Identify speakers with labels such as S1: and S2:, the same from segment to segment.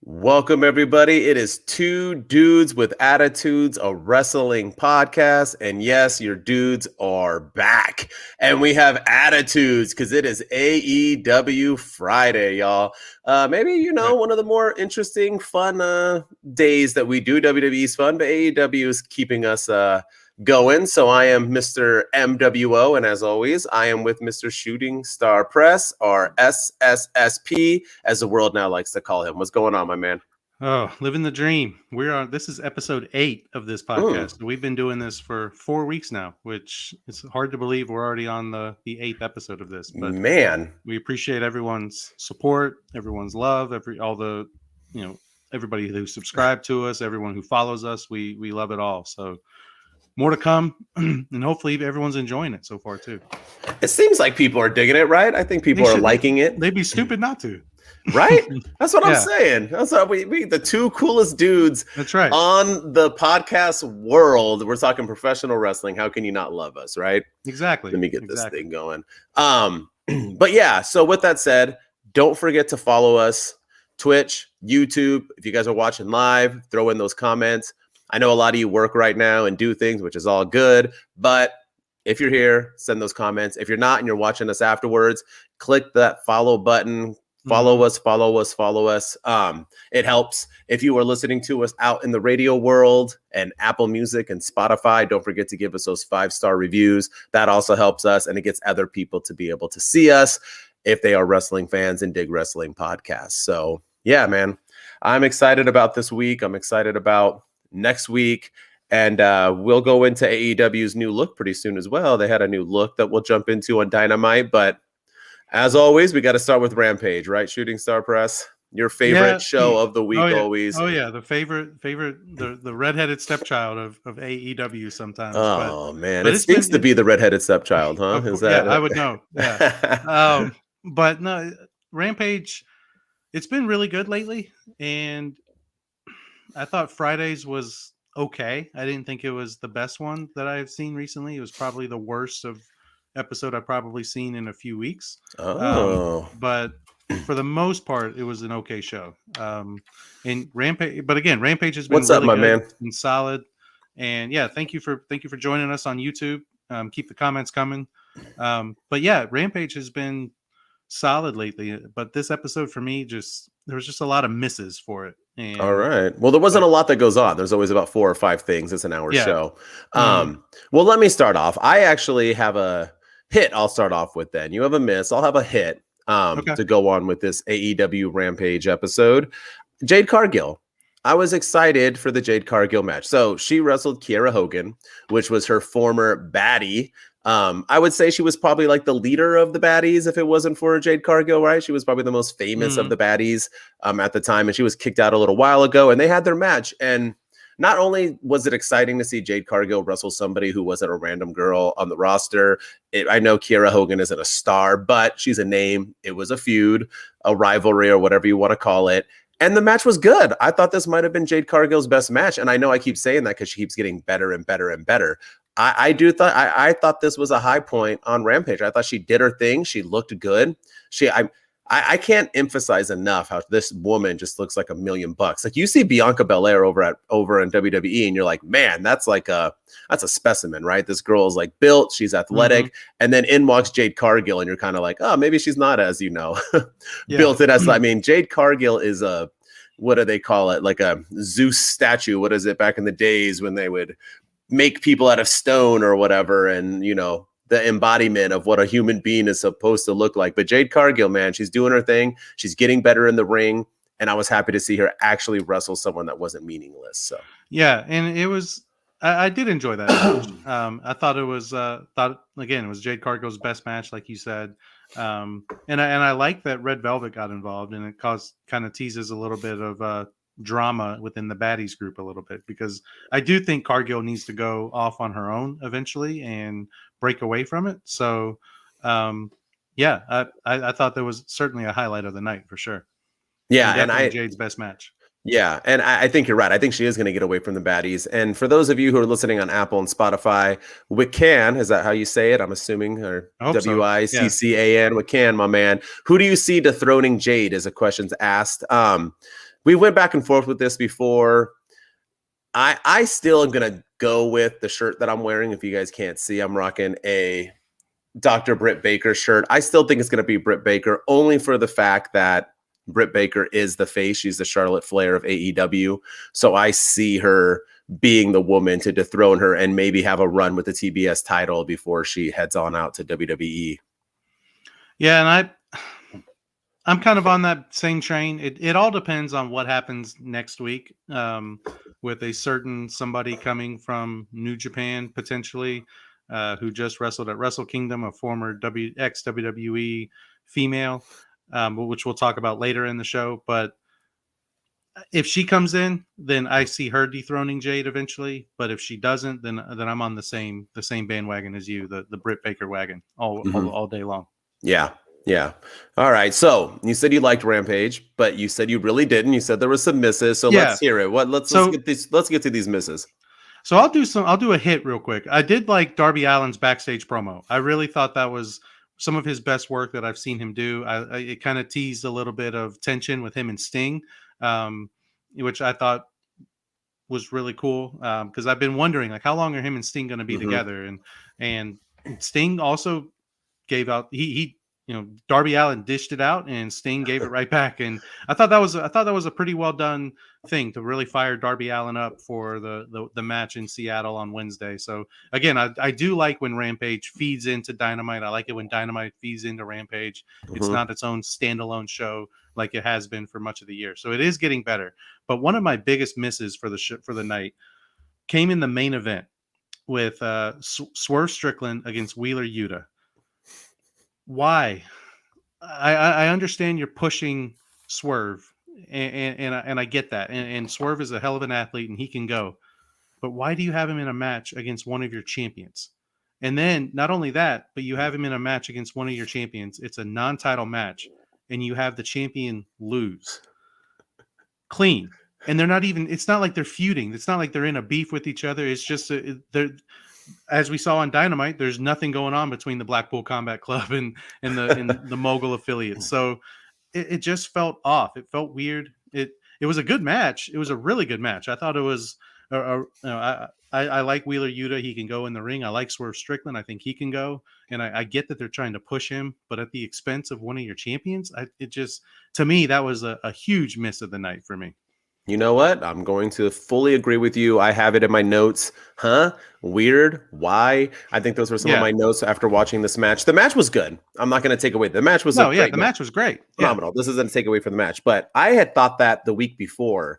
S1: Welcome, everybody. It is Two Dudes with Attitudes, a wrestling podcast. And yes, your dudes are back. And we have attitudes because it is AEW Friday, y'all. Maybe, one of the more interesting, fun days that we do. WWE's fun, but AEW is keeping us going. So I am Mr. MWO, and as always, I am with Mr. Shooting Star Press, or SSSP, as the world now likes to call him. What's going on, my man?
S2: Oh, living the dream. This is episode 8 of this podcast. We've been doing this for 4 weeks now, which it's hard to believe we're already on the 8th episode of this. But
S1: man,
S2: we appreciate everyone's support, everyone's love, everybody who subscribed to us, everyone who follows us. We love it all. So more to come, and hopefully everyone's enjoying it so far too.
S1: It seems like people are digging it, right? I think people are liking it.
S2: They'd be stupid not to.
S1: Right? That's what I'm saying. That's what we the two coolest dudes.
S2: That's right.
S1: On the podcast world. We're talking professional wrestling. How can you not love us, right?
S2: Exactly.
S1: Let me get this thing going. But yeah, so with that said, don't forget to follow us, Twitch, YouTube. If you guys are watching live, throw in those comments. I know a lot of you work right now and do things, which is all good, but if you're here, send those comments. If you're not and you're watching us afterwards, click that follow button. Follow us. It helps. If you are listening to us out in the radio world and Apple Music and Spotify, don't forget to give us those 5-star reviews. That also helps us, and it gets other people to be able to see us if they are wrestling fans and dig wrestling podcasts. So yeah, man, I'm excited about this week. I'm excited about next week. And we'll go into AEW's new look pretty soon as well. They had a new look that we'll jump into on Dynamite, but as always, we got to start with Rampage, right? Shooting Star Press, your favorite show of the week, always.
S2: Oh yeah, the favorite, the redheaded stepchild of AEW sometimes.
S1: Oh man, it speaks to be the redheaded stepchild, huh?
S2: Is that? Yeah, I would know. Yeah, but no, Rampage. It's been really good lately, and I thought Fridays was okay. I didn't think it was the best one that I've seen recently. It was probably the worst episode I've probably seen in a few weeks. But for the most part, it was an okay show. And Rampage, but again, Rampage has been
S1: What's up, my man?
S2: And solid. And yeah, thank you for joining us on YouTube. Keep the comments coming. But yeah, Rampage has been solid lately. But this episode for me, there was just a lot of misses for it. And,
S1: all right. Well, there wasn't a lot that goes on. There's always about 4 or 5 things. It's an hour show. Well, let me start off. I actually have a hit. I'll start off with then. You have a miss. I'll have a hit to go on with this AEW Rampage episode. Jade Cargill. I was excited for the Jade Cargill match. So she wrestled Kiera Hogan, which was her former baddie. I would say she was probably like the leader of the baddies if it wasn't for Jade Cargill, right? She was probably the most famous of the baddies at the time, and she was kicked out a little while ago, and they had their match. And not only was it exciting to see Jade Cargill wrestle somebody who wasn't a random girl on the roster. I know Kiera Hogan isn't a star, but she's a name. It was a feud, a rivalry, or whatever you want to call it. And the match was good. I thought this might have been Jade Cargill's best match. And I know I keep saying that because she keeps getting better and better and better. I thought this was a high point on Rampage. I thought she did her thing. She looked good. I can't emphasize enough how this woman just looks like $1 million. Like you see Bianca Belair over in WWE, and you're like, man, that's a specimen, right? This girl is like built, she's athletic, and then in walks Jade Cargill, and you're kind of like, oh, maybe she's not as built it as. I mean, Jade Cargill is what do they call it? Like a Zeus statue. What is it back in the days when they would make people out of stone or whatever, and the embodiment of what a human being is supposed to look like. But Jade Cargill, man, she's doing her thing. She's getting better in the ring. And I was happy to see her actually wrestle someone that wasn't meaningless. So yeah,
S2: and it was, I did enjoy that match. I thought it was, it was Jade Cargill's best match, like you said. And I like that Red Velvet got involved, and it kind of teases a little bit of drama within the baddies group a little bit, because I do think Cargill needs to go off on her own eventually and break away from it. So I thought that was certainly a highlight of the night for sure.
S1: Yeah, and
S2: Jade's best match.
S1: Yeah, and I think you're right. I think she is going to get away from the baddies. And for those of you who are listening on Apple and Spotify, Wiccan, is that how you say it? I'm assuming, or
S2: I hope so. Yeah.
S1: Wiccan, Wiccan, my man. Who do you see dethroning Jade? Is a question's asked. We went back and forth with this before. I still am gonna go with the shirt that I'm wearing. If you guys can't see, I'm rocking a Dr. Britt Baker shirt. I still think it's gonna be Britt Baker, only for the fact that Britt Baker is the face. She's the Charlotte Flair of AEW. So I see her being the woman to dethrone her and maybe have a run with the TBS title before she heads on out to WWE.
S2: Yeah, and I'm kind of on that same train. It all depends on what happens next week, with a certain somebody coming from New Japan potentially, who just wrestled at Wrestle Kingdom, a former ex WWE female, which we'll talk about later in the show. But if she comes in, then I see her dethroning Jade eventually. But if she doesn't, then I'm on the same bandwagon as you, the Britt Baker wagon, all day long.
S1: Yeah. Yeah. All right. So you said you liked Rampage, but you said you really didn't. You said there were some misses. So let's hear it. Let's get to these misses.
S2: So I'll do a hit real quick. I did like Darby Allin's backstage promo. I really thought that was some of his best work that I've seen him do. It kind of teased a little bit of tension with him and Sting, which I thought was really cool. Because I've been wondering, like, how long are him and Sting going to be together? And Sting also gave out he Darby Allin dished it out and Sting gave it right back, and I thought that was a pretty well done thing to really fire Darby Allin up for the match in Seattle on Wednesday. So again, I do like when Rampage feeds into Dynamite. I like it when Dynamite feeds into Rampage. It's not its own standalone show like it has been for much of the year. So it is getting better. But one of my biggest misses for the night came in the main event with Swerve Strickland against Wheeler Yuta. Why? I understand you're pushing Swerve, and I get that. And Swerve is a hell of an athlete, and he can go. But why do you have him in a match against one of your champions? And then not only that, but you have him in a match against one of your champions. It's a non-title match, and you have the champion lose clean. And they're not even. It's not like they're feuding. It's not like they're in a beef with each other. It's just they're. As we saw on Dynamite, there's nothing going on between the Blackpool Combat Club and the Mogul affiliates. So it just felt off. It felt weird. It was a good match. It was a really good match. I thought it was. I like Wheeler Yuta. He can go in the ring. I like Swerve Strickland. I think he can go. And I get that they're trying to push him, but at the expense of one of your champions. To me, that was a huge miss of the night for me.
S1: You know what? I'm going to fully agree with you. I have it in my notes. Weird. Why? I think those were some of my notes after watching this match. The match was good. I'm not going to take away. The match was
S2: the match was great.
S1: Phenomenal. This isn't a takeaway from the match, but I had thought that the week before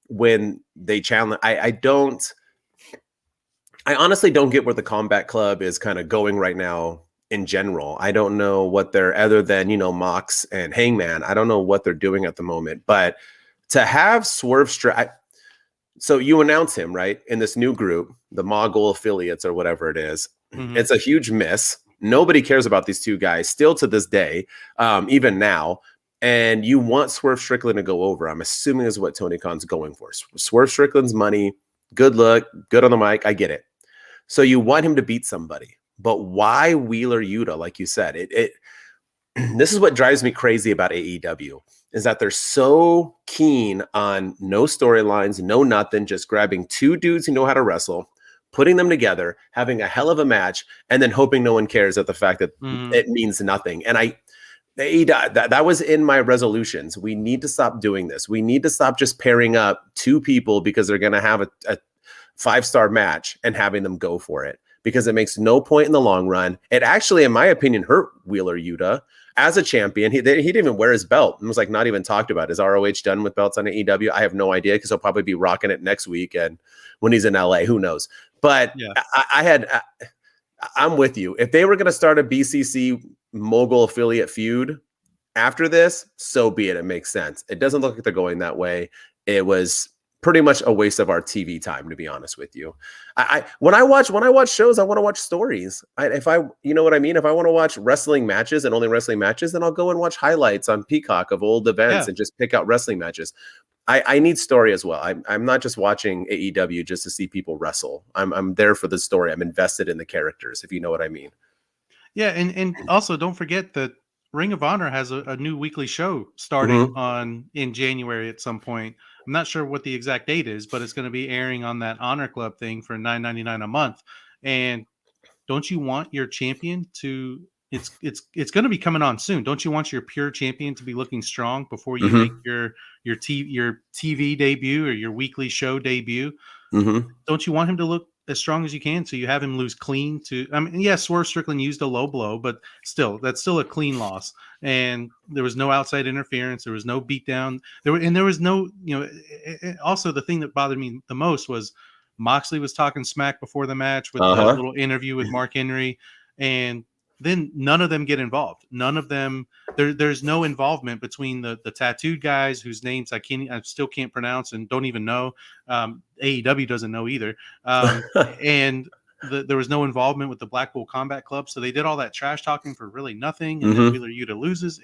S1: when they challenged. I honestly don't get where the Combat Club is kind of going right now in general. I don't know what they're, other than, Mox and Hangman. I don't know what they're doing at the moment, but to have Swerve so you announce him, right, in this new group, the Mogul affiliates or whatever it is. It's a huge miss. Nobody cares about these two guys still to this day, even now. And you want Swerve Strickland to go over. I'm assuming is what Tony Khan's going for. Swerve Strickland's money, good look, good on the mic. I get it. So you want him to beat somebody. But why Wheeler Yuta, like you said? This is what drives me crazy about AEW. Is that they're so keen on no storylines, no nothing, just grabbing two dudes who know how to wrestle, putting them together, having a hell of a match, and then hoping no one cares at the fact that it means nothing. And that was in my resolutions. We need to stop doing this. We need to stop just pairing up two people because they're going to have a 5-star match and having them go for it, because it makes no point in the long run. It actually, in my opinion, hurt Wheeler Yuta as a champion. He didn't even wear his belt. It was like not even talked about. Is ROH done with belts on AEW? I have no idea, because he'll probably be rocking it next week. And when he's in LA, who knows? But I'm with you. If they were going to start a BCC Mogul affiliate feud after this, so be it. It makes sense. It doesn't look like they're going that way. It was pretty much a waste of our TV time, to be honest with you. When I watch shows, I want to watch stories. You know what I mean? If I want to watch wrestling matches and only wrestling matches, then I'll go and watch highlights on Peacock of old events and just pick out wrestling matches. I need story as well. I'm not just watching AEW just to see people wrestle. I'm there for the story. I'm invested in the characters, if you know what I mean.
S2: Yeah, and also don't forget that Ring of Honor has a new weekly show starting
S1: Mm-hmm.
S2: in January at some point. I'm not sure what the exact date is, but it's going to be airing on that Honor Club thing for $9.99 a month. And don't you want your champion to? It's going to be coming on soon. Don't you want your pure champion to be looking strong before you make
S1: Mm-hmm.
S2: your TV debut or your weekly show debut?
S1: Mm-hmm.
S2: Don't you want him to look as strong as you can? So you have him lose clean to, I mean, yes, Swerve Strickland used a low blow, but still, that's still a clean loss. And there was no outside interference. There was no beatdown. There was no, also the thing that bothered me the most was Moxley was talking smack before the match with the
S1: Uh-huh.
S2: little interview with Mark Henry. And then none of them get involved. None of them, there's no involvement between the tattooed guys whose names I still can't pronounce and don't even know. AEW doesn't know either. And there was no involvement with the Blackpool Combat Club, so they did all that trash talking for really nothing. And then
S1: Mm-hmm.
S2: Wheeler Yuta loses.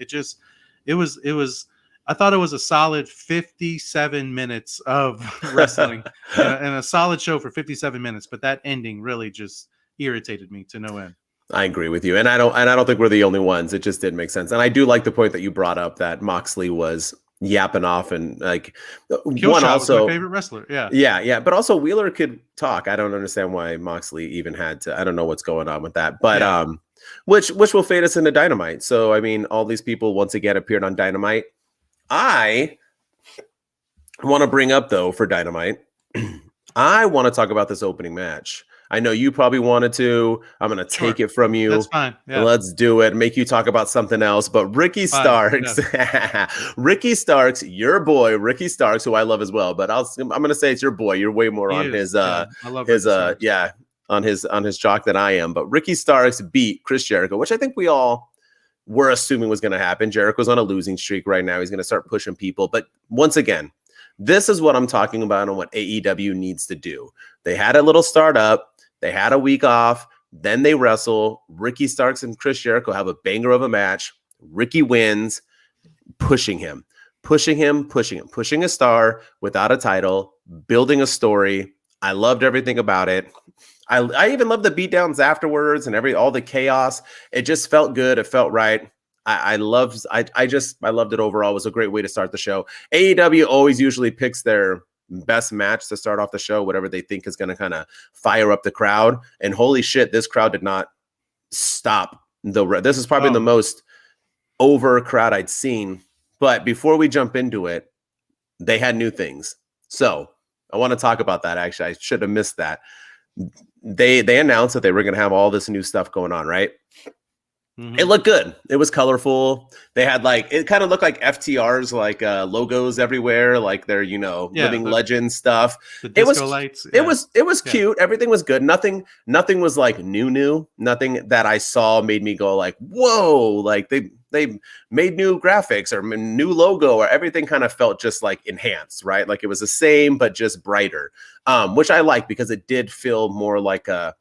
S2: It was. I thought it was a solid 57 minutes of wrestling and a solid show for 57 minutes. But that ending really just irritated me to no end.
S1: I agree with you, and I don't think we're the only ones. It just didn't make sense, and I do like the point that you brought up that Moxley was yapping off and like one
S2: Killshot was my
S1: also.
S2: favorite wrestler. Yeah.
S1: Yeah, but also Wheeler could talk. I don't understand why Moxley even had to. I don't know what's going on with that, but
S2: Yeah.
S1: which will fade us into Dynamite. So I mean, all these people once again appeared on Dynamite. I want to bring up though for Dynamite, I want to talk about this opening match. I know you probably wanted to. I'm going to
S2: Sure.
S1: take it from you.
S2: That's fine. Yeah.
S1: Let's do it. Make you talk about something else. But Ricky
S2: Fine.
S1: Starks, Ricky Starks, your boy, Ricky Starks, who I love as well. But I'm going to say it's your boy. You're way more
S2: He
S1: on
S2: is.
S1: his
S2: Yeah. I love Ricky Starks.
S1: on his jock than I am. But Ricky Starks beat Chris Jericho, which I think we all were assuming was going to happen. Jericho's on a losing streak right now. He's going to start pushing people. But once again, this is what I'm talking about and what AEW needs to do. They had a little startup. They had a week off. Then they wrestle. Ricky Starks and Chris Jericho have a banger of a match. Ricky wins, pushing him, pushing a star without a title, building a story. I loved everything about it. I even loved the beatdowns afterwards and all the chaos. It just felt good. It felt right. I loved it overall. It was a great way to start the show. AEW always usually picks their best match to start off the show, whatever they think is going to kind of fire up the crowd. And holy shit, this crowd did not stop. This is probably the most over crowd I'd seen. But before we jump into it, they had new things. So I want to talk about that. Actually, I should have missed that. They announced that they were going to have all this new stuff going on, right? Mm-hmm. It looked good. It was colorful. They had it kind of looked like FTR's logos everywhere, like their living legend stuff.
S2: The disco lights.
S1: Yeah. It was cute. Everything was good. Nothing was like new. Nothing that I saw made me go like, whoa! Like they made new graphics or new logo or everything kind of felt just like enhanced, right? Like it was the same but just brighter, which I like because it did feel more like I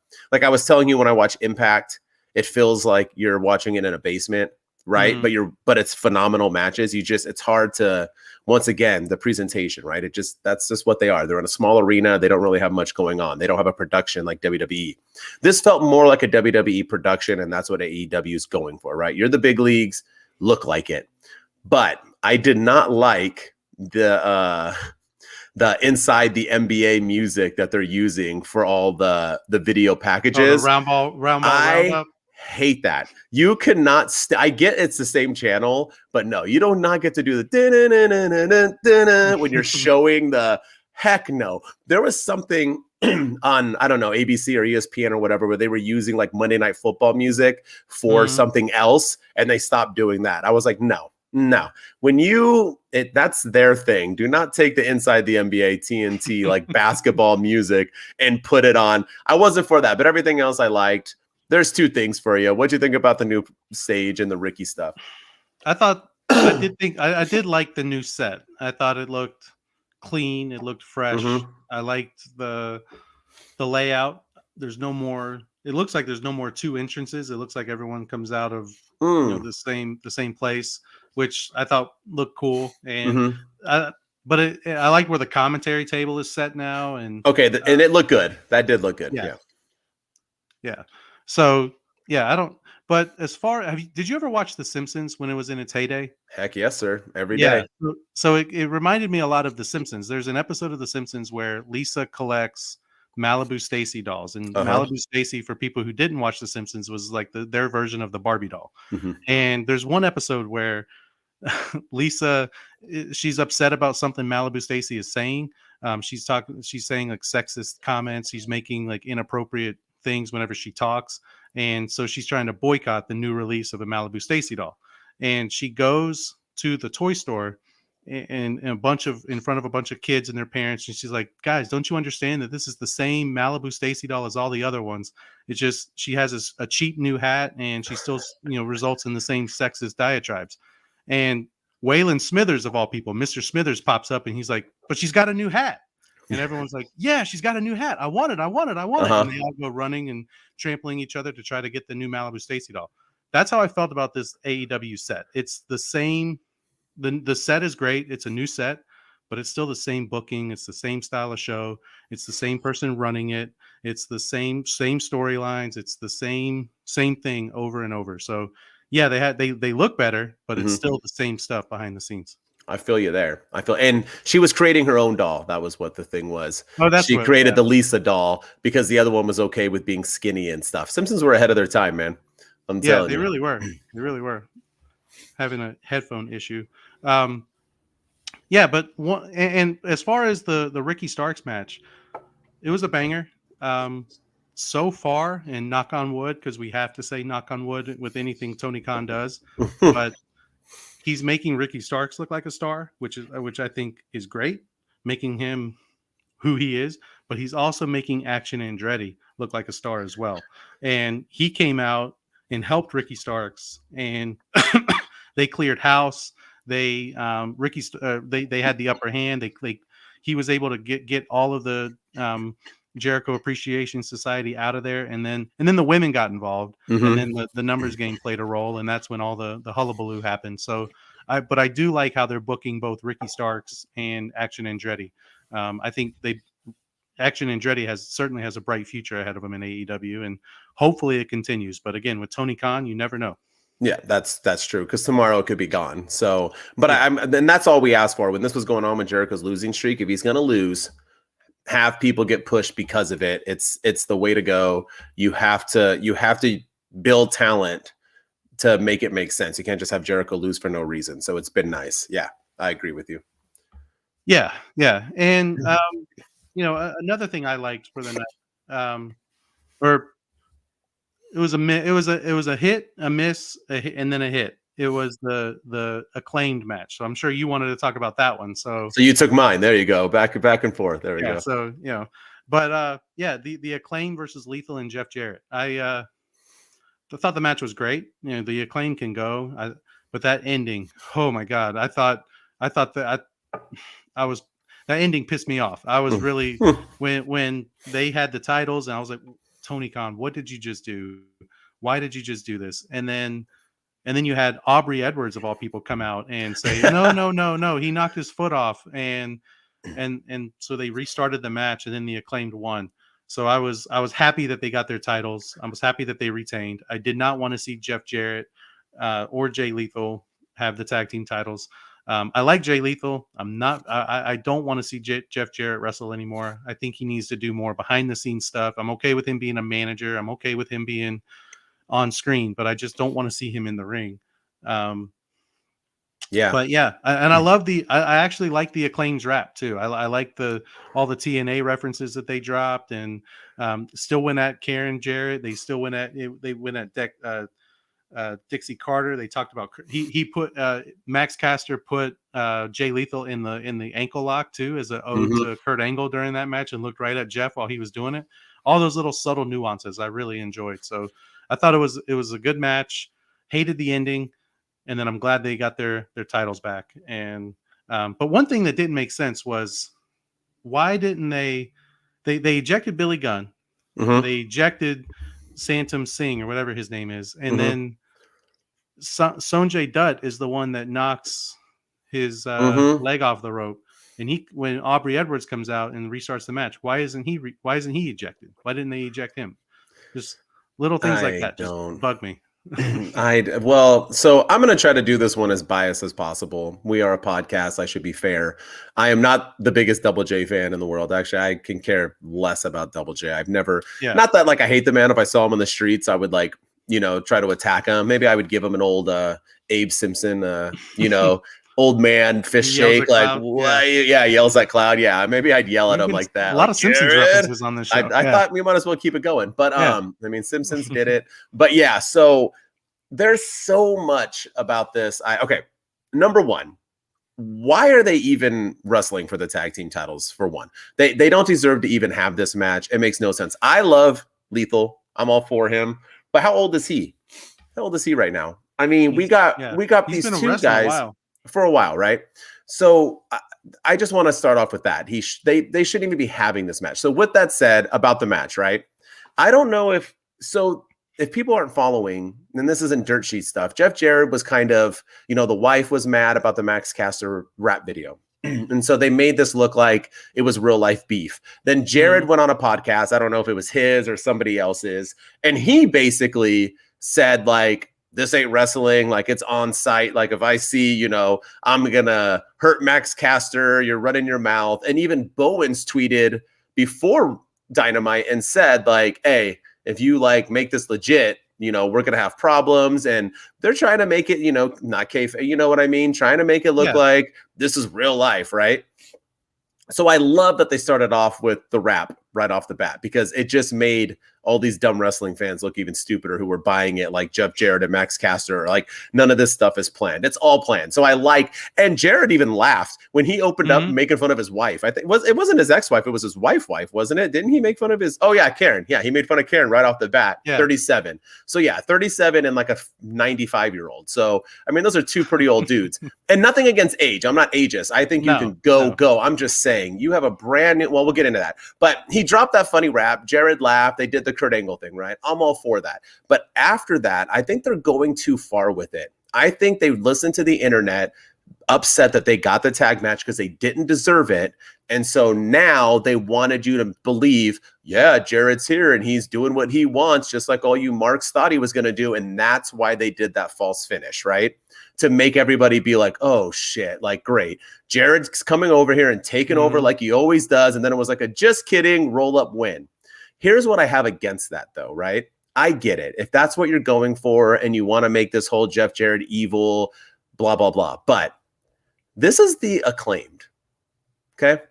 S1: was telling you when I watch Impact. It feels like you're watching it in a basement, right? Mm-hmm. But it's phenomenal matches. It's hard to, once again, the presentation, right? That's just what they are. They're in a small arena. They don't really have much going on. They don't have a production like WWE. This felt more like a WWE production, and that's what AEW is going for, right? You're the big leagues, look like it. But I did not like the inside the NBA music that they're using for all the video packages.
S2: The round ball, roundup.
S1: Hate that. You cannot I get it's the same channel, but no, you do not get to do the when you're showing the heck no. There was something on, I don't know, ABC or ESPN or whatever, where they were using like Monday Night Football music for something else, and they stopped doing that. I was like, no. When that's their thing. Do not take the inside the NBA TNT like basketball music and put it on. I wasn't for that, but everything else I liked. There's two things for you. What'd you think about the new stage and the Ricky stuff?
S2: I did like the new set. I thought it looked clean. It looked fresh. Mm-hmm. I liked the layout. There's no more. It looks like there's no more two entrances. It looks like everyone comes out of the same place, which I thought looked cool. And but I like where the commentary table is set now, and
S1: okay, and it looked good. That did look good.
S2: yeah,
S1: Yeah.
S2: yeah. So yeah, I don't. But as far did you ever watch The Simpsons when it was in its heyday?
S1: Heck yes, sir. Every
S2: Yeah.
S1: day.
S2: So it reminded me a lot of The Simpsons. There's an episode of The Simpsons where Lisa collects Malibu Stacy dolls, and
S1: Uh-huh.
S2: Malibu Stacy, for people who didn't watch The Simpsons, was like their version of the Barbie doll.
S1: Mm-hmm.
S2: And there's one episode where Lisa, she's upset about something Malibu Stacy is saying. She's saying like sexist comments. She's making like inappropriate things whenever she talks, and so she's trying to boycott the new release of a Malibu Stacy doll. And she goes to the toy store and in front of a bunch of kids and their parents, and she's like, "Guys, don't you understand that this is the same Malibu Stacy doll as all the other ones? It's just she has a cheap new hat, and she still results in the same sexist diatribes." And Waylon Smithers, of all people, Mr. Smithers, pops up and he's like, "But she's got a new hat." And everyone's like, "Yeah, she's got a new hat. I want it. I want it. I want it."
S1: Uh-huh.
S2: And they all go running and trampling each other to try to get the new Malibu Stacy doll. That's how I felt about this AEW set. It's the same. The set is great. It's a new set, but it's still the same booking. It's the same style of show. It's the same person running it. It's the same storylines. It's the same thing over and over. So yeah, they look better, but it's
S1: Mm-hmm.
S2: still the same stuff behind the scenes.
S1: I feel you there. And she was creating her own doll. That was what the thing was.
S2: Oh, that's
S1: She
S2: what.
S1: created
S2: Yeah,
S1: the Lisa doll because the other one was okay with being skinny and stuff. Simpsons were ahead of their time, man. I'm
S2: yeah,
S1: telling
S2: they
S1: you.
S2: really were. They really were having a headphone issue. Um, yeah, but and as far as the Ricky Starks match, it was a banger. So far, and knock on wood, because we have to say knock on wood with anything Tony Khan does, but he's making Ricky Starks look like a star, which I think is great, making him who he is. But he's also making Action Andretti look like a star as well. And he came out and helped Ricky Starks, and they cleared house. They they had the upper hand. He was able to get all of the Jericho Appreciation Society out of there, and then the women got involved, and
S1: Mm-hmm.
S2: then the numbers game played a role, and that's when all the hullabaloo happened. So, I do like how they're booking both Ricky Starks and Action Andretti. I think Action Andretti certainly has a bright future ahead of him in AEW, and hopefully it continues. But again, with Tony Khan, you never know.
S1: Yeah, that's true because tomorrow it could be gone. So, but
S2: Yeah.
S1: and that's all we asked for when this was going on with Jericho's losing streak. If he's going to lose, have people get pushed because of it. It's the way to go. You have to build talent to make it make sense. You can't just have Jericho lose for no reason. So it's been nice. Yeah, I agree with you.
S2: Yeah, yeah, and another thing I liked for the night, or it was a hit, a miss, and then a hit. It was the acclaimed match. So I'm sure you wanted to talk about that one. So
S1: you took mine. There you go. Back and forth. There we
S2: yeah.
S1: go.
S2: So but yeah, the Acclaim versus Lethal and Jeff Jarrett. I thought the match was great. The Acclaim can go, but that ending, oh my god! I thought that I was that ending pissed me off. I was really when they had the titles, and I was like, Tony Khan, what did you just do? Why did you just do this? And then you had Aubrey Edwards, of all people, come out and say, no, no, no, no, he knocked his foot off, and so they restarted the match, and then the Acclaimed won. So I was happy that they got their titles. I was happy that they retained. I did not want to see Jeff Jarrett or Jay Lethal have the tag team titles. I like Jay Lethal. I don't want to see Jeff Jarrett wrestle anymore. I think he needs to do more behind the scenes stuff. I'm okay with him being a manager. I'm okay with him being on screen, but I just don't want to see him in the ring.
S1: Yeah.
S2: But yeah, and I love I actually like the Acclaim's rap too. I like all the TNA references that they dropped, and still went at Karen Jarrett. They still went at Dixie Carter. They talked about he put Max Caster put Jay Lethal in the ankle lock too, as an ode to Kurt Angle during that match, and looked right at Jeff while he was doing it. All those little subtle nuances I really enjoyed. So I thought it was a good match. Hated the ending, and then I'm glad they got their titles back. And but one thing that didn't make sense was, why didn't they ejected Billy Gunn, they ejected Santam Singh or whatever his name is, and then Sonjay Dutt is the one that knocks his leg off the rope, And when Aubrey Edwards comes out and restarts the match, why isn't he ejected? Why didn't they eject him? Just little things like
S1: I
S2: that just
S1: don't.
S2: bug me.
S1: So I'm going to try to do this one as biased as possible. We are a podcast. I should be fair. I am not the biggest Double J fan in the world. Actually, I can care less about Double J. I've never, not that like I hate the man. If I saw him on the streets, I would like, try to attack him. Maybe I would give him an old Abe Simpson, old man fist shake, like yells at Cloud. Yeah, maybe I'd yell at him like that.
S2: A lot
S1: like,
S2: of Simpsons references on this show.
S1: I thought we might as well keep it going, but I mean, Simpsons did it, but yeah. So there's so much about this. Okay, number one, why are they even wrestling for the tag team titles? For one, they don't deserve to even have this match. It makes no sense. I love Lethal. I'm all for him, but how old is he? How old is he right now? I mean, we got these two guys for a while, right? So I just want to start off with that. They shouldn't even be having this match. So with that said about the match, right? I don't know if people aren't following, and this isn't dirt sheet stuff, Jeff Jarrett was kind of, the wife was mad about the Max Caster rap video. And so they made this look like it was real life beef. Then Jared went on a podcast. I don't know if it was his or somebody else's. And he basically said like, this ain't wrestling. Like it's on site. Like if I see, I'm going to hurt Max Caster, you're running your mouth. And even Bowens tweeted before Dynamite and said like, hey, if you like make this legit, we're going to have problems. And they're trying to make it, not kayfabe, you know what I mean? Trying to make it look like this is real life, right? So I love that they started off with the rap right off the bat, because it just made all these dumb wrestling fans look even stupider who were buying it, like Jeff Jarrett and Max Caster. Like none of this stuff is planned. It's all planned. So and Jarrett even laughed when he opened up making fun of his wife. I think it wasn't his ex-wife. It was his wife, wasn't it? Didn't he make fun of his, Karen. Yeah. He made fun of Karen right off the bat, 37. So 37 and like a 95-year-old. So, I mean, those are two pretty old dudes and nothing against age. I'm not ageist. I think you can go. I'm just saying you have a brand new, well, we'll get into that, but he dropped that funny rap. Jared laughed. They did the Kurt Angle thing, right? I'm all for that. But after that, I think they're going too far with it. I think they listened to the internet, upset that they got the tag match because they didn't deserve it. And so now they wanted you to believe, Jared's here and he's doing what he wants, just like all you marks thought he was going to do. And that's why they did that false finish, right? To make everybody be like, oh shit, like great. Jared's coming over here and taking over like he always does. And then it was like a just kidding roll up win. Here's what I have against that though, right? I get it. If that's what you're going for and you want to make this whole Jeff Jarrett evil, blah, blah, blah. But this is the Acclaimed, okay?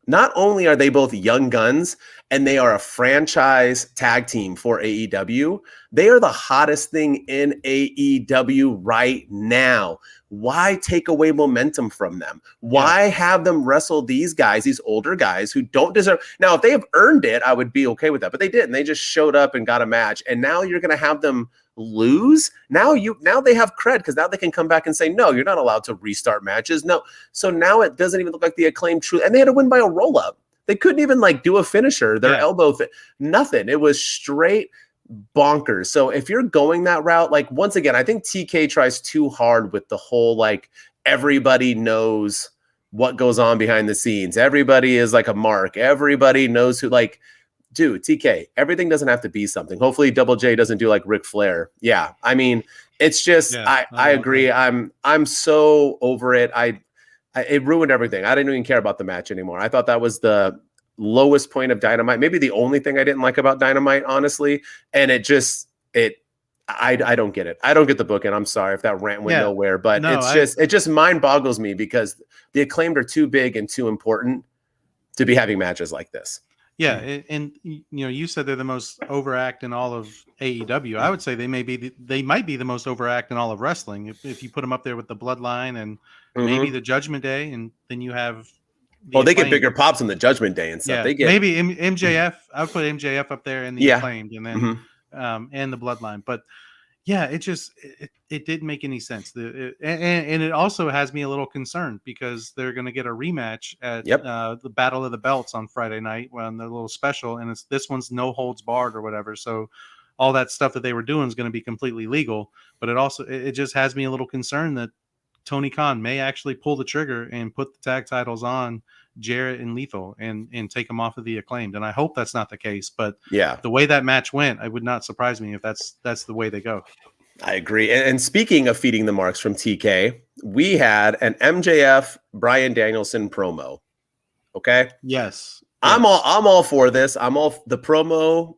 S1: Not only are they both young guns and they are a franchise tag team for AEW, they are the hottest thing in AEW right now. Why take away momentum from them? Why have them wrestle these guys, these older guys who don't deserve? Now, if they have earned it, I would be okay with that, but they didn't. They just showed up and got a match, and now you're going to have them lose. Now they have cred because now they can come back and say, no, you're not allowed to restart matches. No. So now it doesn't even look like the Acclaimed true. And they had to win by a roll up. They couldn't even like do a finisher, their elbow, nothing. It was straight bonkers. So if you're going that route, like once again, I think TK tries too hard with the whole, like everybody knows what goes on behind the scenes. Everybody is like a mark. Everybody knows who, like, dude, TK, everything doesn't have to be something. Hopefully Double J doesn't do like Ric Flair. Yeah. I mean, it's just, I agree. That. I'm so over it. It ruined everything. I didn't even care about the match anymore. I thought that was the lowest point of Dynamite. Maybe the only thing I didn't like about Dynamite, honestly. And I don't get it. I don't get the book, and I'm sorry if that rant went nowhere, but it just mind boggles me because the Acclaimed are too big and too important to be having matches like this.
S2: Yeah, and you said they're the most overact in all of AEW. I would say they might be the most overact in all of wrestling if you put them up there with the Bloodline and maybe the Judgment Day, and then you have.
S1: They get bigger pops on the Judgment Day and stuff.
S2: Yeah,
S1: they get
S2: maybe MJF. I would put MJF up there in the Acclaimed, and then and the Bloodline. But yeah, it didn't make any sense. And it also has me a little concerned because they're going to get a rematch at the Battle of the Belts on Friday night when they're a little special, and this one's no holds barred or whatever. So all that stuff that they were doing is going to be completely legal. But it just has me a little concerned that Tony Khan may actually pull the trigger and put the tag titles on Jarrett and Lethal and take them off of the Acclaimed. And I hope that's not the case. But the way that match went, it would not surprise me if that's the way they go.
S1: I agree. And speaking of feeding the marks from TK, we had an MJF Bryan Danielson promo. Okay.
S2: Yes.
S1: I'm all for this. I'm all the promo.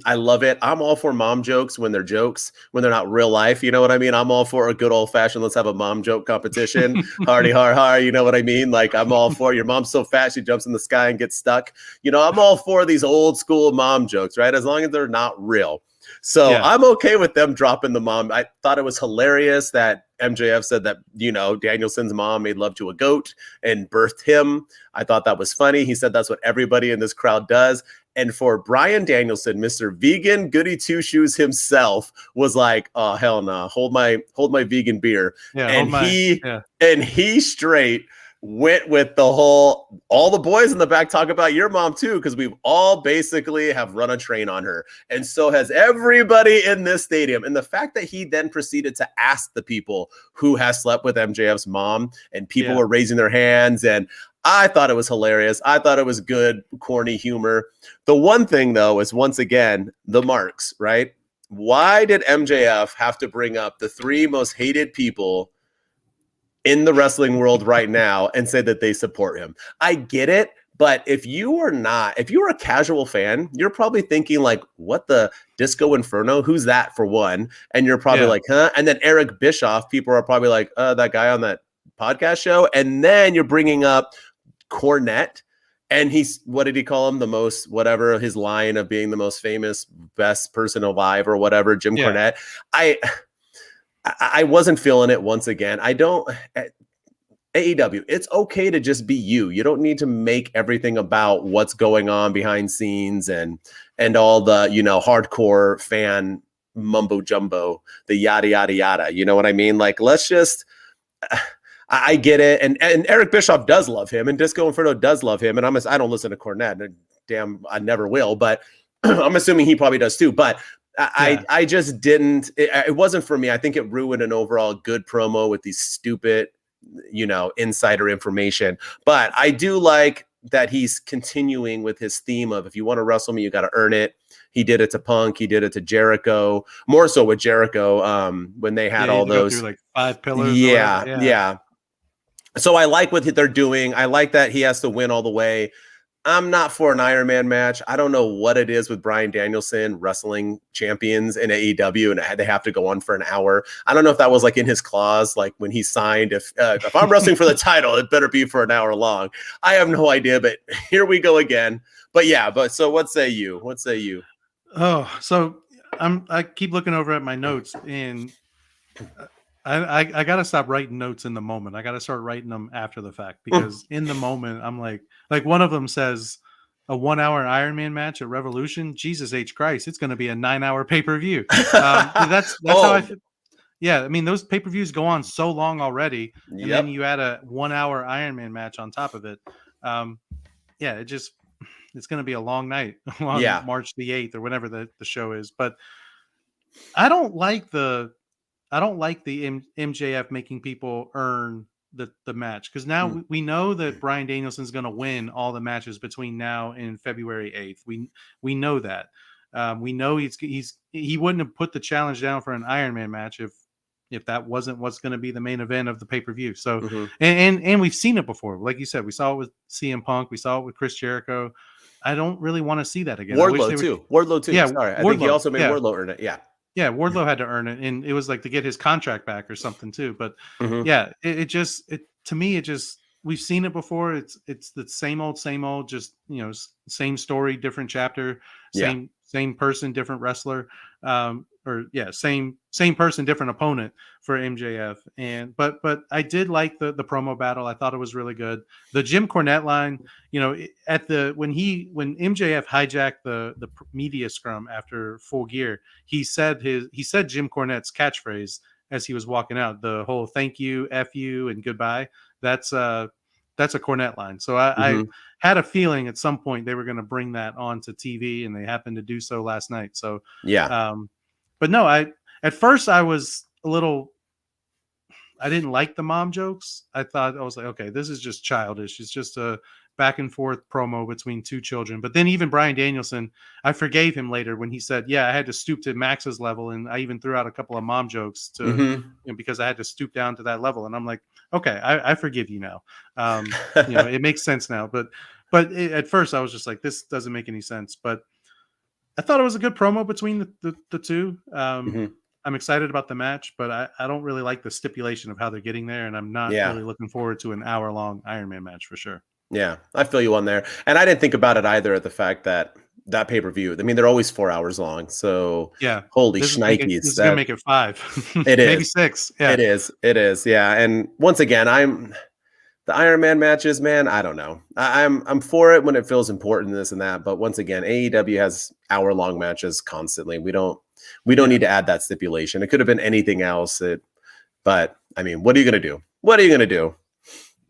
S1: I love it. I'm all for mom jokes when they're jokes, when they're not real life. You know what I mean? I'm all for a good old fashioned, let's have a mom joke competition. Hardy har har. You know what I mean? Like, I'm all for your mom's so fat, she jumps in the sky and gets stuck. You know, I'm all for these old school mom jokes, right? As long as they're not real. So I'm okay with them dropping the mom. I thought it was hilarious that MJF said that, you know, Danielson's mom made love to a goat and birthed him. I thought that was funny. He said that's what everybody in this crowd does. And for Bryan Danielson, Mr. Vegan Goody Two Shoes himself was like, oh, hell no, hold my vegan beer.
S2: Yeah,
S1: and he straight went with the whole, all the boys in the back talk about your mom too, because we've all basically have run a train on her. And so has everybody in this stadium. And the fact that he then proceeded to ask the people who has slept with MJF's mom, and people were raising their hands, and I thought it was hilarious. I thought it was good, corny humor. The one thing, though, is once again, the marks, right? Why did MJF have to bring up the three most hated people in the wrestling world right now and say that they support him? I get it. But if you're a casual fan, you're probably thinking like, what the Disco Inferno? Who's that, for one? And you're probably like, huh? And then Eric Bischoff, people are probably like, that guy on that podcast show. And then you're bringing up Cornette, and he's, what did he call him? The most, whatever, his line of being the most famous, best person alive or whatever, Jim Cornette. I wasn't feeling it once again. I don't. AEW, it's okay to just be you. You don't need to make everything about what's going on behind scenes and all the, you know, hardcore fan mumbo jumbo, the yada yada yada. You know what I mean? Like, let's just. I get it, and Eric Bischoff does love him, and Disco Inferno does love him, and I don't listen to Cornette, and damn, I never will, but I'm assuming he probably does too. But I just didn't. It wasn't for me. I think it ruined an overall good promo with these stupid, you know, insider information. But I do like that he's continuing with his theme of, if you want to wrestle me, you got to earn it. He did it to Punk. He did it to Jericho. More so with Jericho, when they had all those
S2: like 5 pillars.
S1: Yeah. So I like what they're doing. I like that he has to win all the way. I'm not for an Iron Man match. I don't know what it is with Bryan Danielson wrestling champions in AEW, and they have to go on for an hour. I don't know if that was like in his clause, like when he signed, if I'm wrestling for the title, it better be for an hour long. I have no idea, but here we go again. But so what say you?
S2: Oh, so I keep looking over at my notes, and I gotta stop writing notes in the moment. I gotta start writing them after the fact, because in the moment I'm like one of them says a 1 hour Iron Man match at Revolution. Jesus H Christ, it's gonna be a 9-hour pay-per-view. That's how I feel. Yeah, I mean, those pay-per-views go on so long already, and then you add a 1 hour Iron Man match on top of it. It's gonna be a long night on March the 8th or whenever the show is. But I don't like the MJF making people earn the match, because now we know that Bryan Danielson's going to win all the matches between now and February 8th. We know that. We know he wouldn't have put the challenge down for an Iron Man match if that wasn't what's going to be the main event of the pay-per-view. So and we've seen it before. Like you said, we saw it with CM Punk, we saw it with Chris Jericho. I don't really want to see that again.
S1: Wardlow too.
S2: Yeah,
S1: sorry. I think he also made Wardlow earn it.
S2: Yeah, Wardlow had to earn it, and it was like to get his contract back or something too. But to me, we've seen it before. It's the same old, just, you know, same story, different chapter, same person, different wrestler, same person, different opponent for MJF. And but I did like the promo battle. I thought it was really good. The Jim Cornette line, you know, when MJF hijacked the media scrum after Full Gear, he said Jim Cornette's catchphrase as he was walking out, the whole "thank you, F you, and goodbye." That's a Cornette line. So I had a feeling at some point they were going to bring that onto TV, and they happened to do so last night. So but no, at first I was a little, I didn't like the mom jokes. I was like, okay, this is just childish. It's just a back and forth promo between two children. But then even Bryan Danielson, I forgave him later when he said, yeah, I had to stoop to Max's level, and I even threw out a couple of mom jokes because I had to stoop down to that level. And I'm like, okay, I forgive you now. It makes sense now. But at first I was just like, this doesn't make any sense. But I thought it was a good promo between the two. I'm excited about the match, but I don't really like the stipulation of how they're getting there, and I'm not really looking forward to an hour-long Iron Man match for sure.
S1: Yeah, I feel you on there. And I didn't think about it either at the fact that pay-per-view, I mean, they're always 4 hours long. So
S2: yeah,
S1: holy
S2: this
S1: shnikes.
S2: Is going to make it 5.
S1: It is.
S2: Maybe 6. Yeah.
S1: It is. Yeah. And once again, the Iron Man matches, man, I don't know. I'm for it when it feels important, this and that. But once again, AEW has hour-long matches constantly. We don't need to add that stipulation. It could have been anything else. But I mean, what are you going to do? What are you going to do?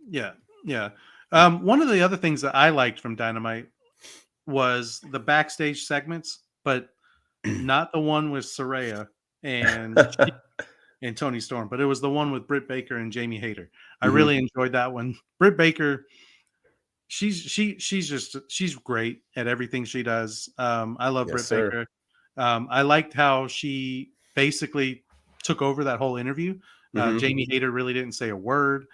S2: Yeah. Yeah. One of the other things that I liked from Dynamite was the backstage segments, but not the one with Saraya and Tony Storm, but it was the one with Britt Baker and Jamie Hayter. I really enjoyed that one. Britt Baker, she's great at everything she does. I love Britt Baker. I liked how she basically took over that whole interview. Jamie Hayter really didn't say a word.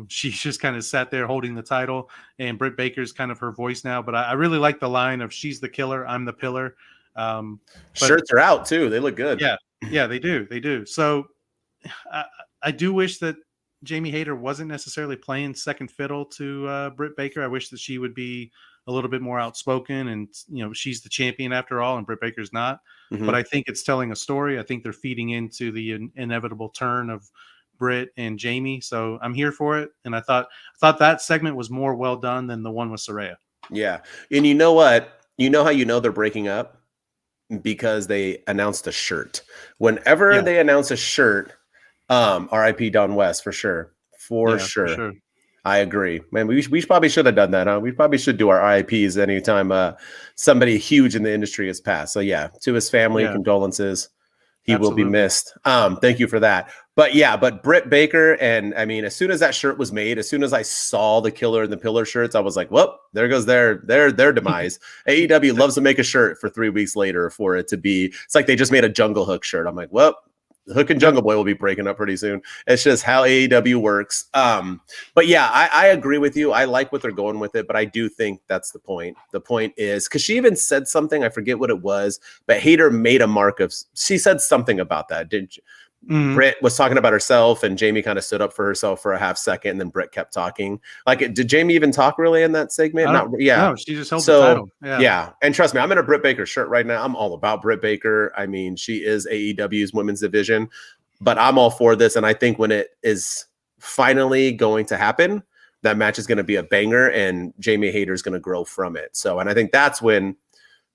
S2: She just kind of sat there holding the title, and Britt Baker's kind of her voice now. But I really like the line of "She's the killer, I'm the pillar."
S1: Shirts are out too; they look good.
S2: Yeah, they do. So I do wish that Jamie Hayter wasn't necessarily playing second fiddle to Britt Baker. I wish that she would be a little bit more outspoken, and she's the champion after all, and Britt Baker's not. But I think it's telling a story. I think they're feeding into the inevitable turn of Britt and Jamie. So I'm here for it. And I thought that segment was more well done than the one with Saraya.
S1: Yeah. And you know what? You know how they're breaking up? Because they announced a shirt. Whenever they announce a shirt, RIP Don West for sure. For sure. I agree. Man, we probably should have done that, huh? We probably should do our IPs anytime somebody huge in the industry has passed. So yeah, to his family, condolences. He will be missed. Thank you for that. But Britt Baker, and I mean, as soon as that shirt was made, as soon as I saw the Killer and the Pillar shirts, I was like, well, there goes their demise. AEW loves to make a shirt for 3 weeks later for it to be, it's like they just made a Jungle Hook shirt. I'm like, well, Hook and Jungle Boy will be breaking up pretty soon. It's just how AEW works. But yeah, I agree with you. I like what they're going with it, but I do think that's the point. The point is, because she even said something, I forget what it was, but Hayter made a mark of, she said something about that, didn't you? Britt was talking about herself, and Jamie kind of stood up for herself for a half second, and then Britt kept talking. Like, did Jamie even talk really in that segment?
S2: No, she just held the title.
S1: Yeah, and trust me, I'm in a Britt Baker shirt right now. I'm all about Britt Baker. I mean, she is AEW's women's division, but I'm all for this, and I think when it is finally going to happen, that match is going to be a banger, and Jamie Hayter is going to grow from it. So, and I think that's when